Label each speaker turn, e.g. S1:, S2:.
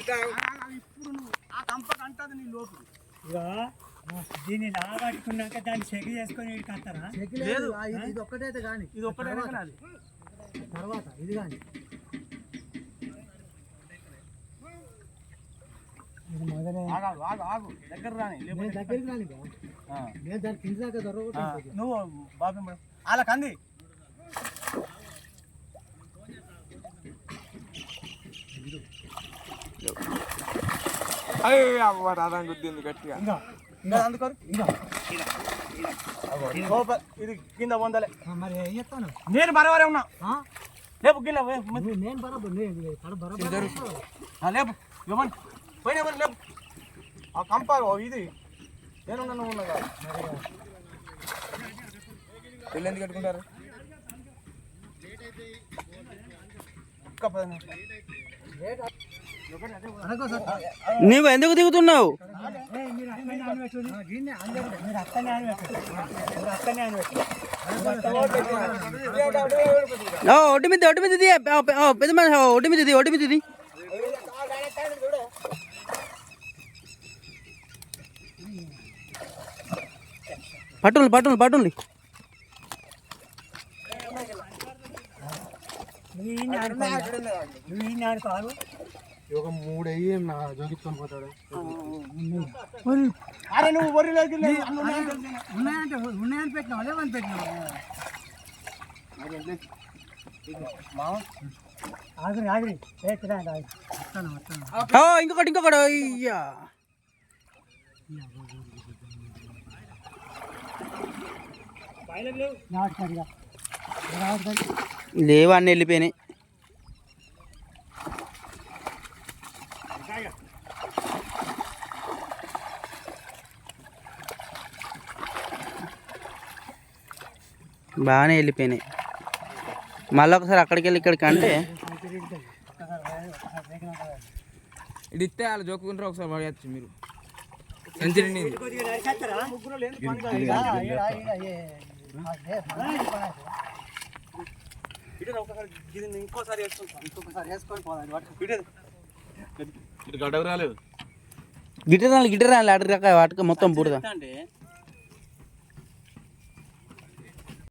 S1: ఇప్పుడు నువ్వు ఆ కంపకు అంటది నీ లోపు ఇక దీన్ని లాగట్టుకున్నాక దాన్ని చెక్ చేసుకొని ఇడికేస్తారా? లేదు, ఇది ఒక్కటైతే కానీ ఇది ఒక్కటైతే కానీ తర్వాత ఇది కానీ దగ్గర రాని దగ్గరికి రాని నేను దాన్ని కింద దాకా దొరకదు. నువ్వు బాబు వాళ్ళకి అంది
S2: గుద్దింది గట్టిగా.
S1: అందుకోరు ఇది కింద పొందలే. మరి ఏం చెప్తాను నేను బరబరే ఉన్నా. లేపు గిల్ల నేను బరాబర్ లేపు ఇవ్వండి పోయినా లేపు ఆ కంప ఇది నేను నువ్వు ఉన్నా కదా.
S2: పెళ్ళి ఎందుకు కట్టుకుంటారు?
S3: నువ్వు ఎందుకు దిగుతున్నావు? ఒడ్డు మీద పెద్ద మనిషి ఒడ్డు మీద పట్టులు
S1: ఒక 3 అయ్యి నా జోగించుకొని పోతాడు.
S2: అరే నువ్వు
S1: ఉన్నాయని పెట్టినావు లేవని పెట్టినావు. ఆగిరి
S3: ఇంకొకటి అయ్యా లేవా అన్నీ వెళ్ళిపోయినాయి. బాగానే వెళ్ళిపోయినాయి. మళ్ళీ ఒకసారి అక్కడికి వెళ్ళి ఇక్కడికి అంటే
S2: ఇడితే వాళ్ళు జోకుంటారు. ఒకసారి పడేయచ్చు మీరు సెంచరీ
S1: ఇంకోసారి వేసుకొని పోదాం.
S2: గడ్డకు రాలేదు
S3: గిట్ట రాలి వాటికి మొత్తం బుడదా.